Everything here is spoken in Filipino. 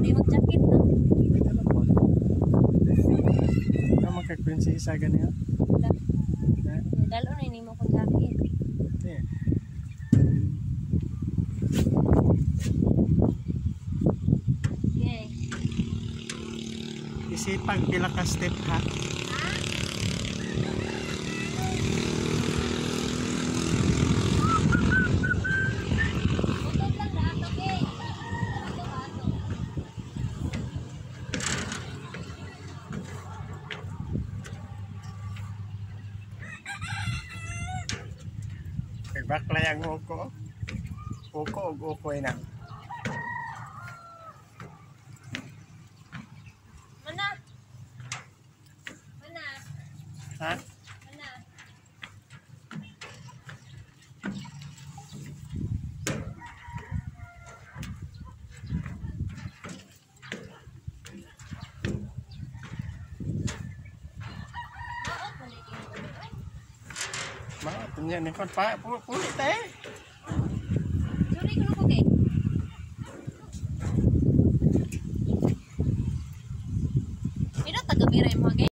Hindi mag-jacket na. Ano magka-prinsesa ganyan? Dalo na hindi mo kong jacket. Hindi. Okay. Isipag pila ka step ha? Utod lang na, okay. Ato. Bakla yung uko. Uko o ukoy na. Mana? Mana? Ha? Mana? Maot mo na Mga punya ni kon pa puli tayo. Sorry ko na ko kay. Ina taga-miray mo, okay?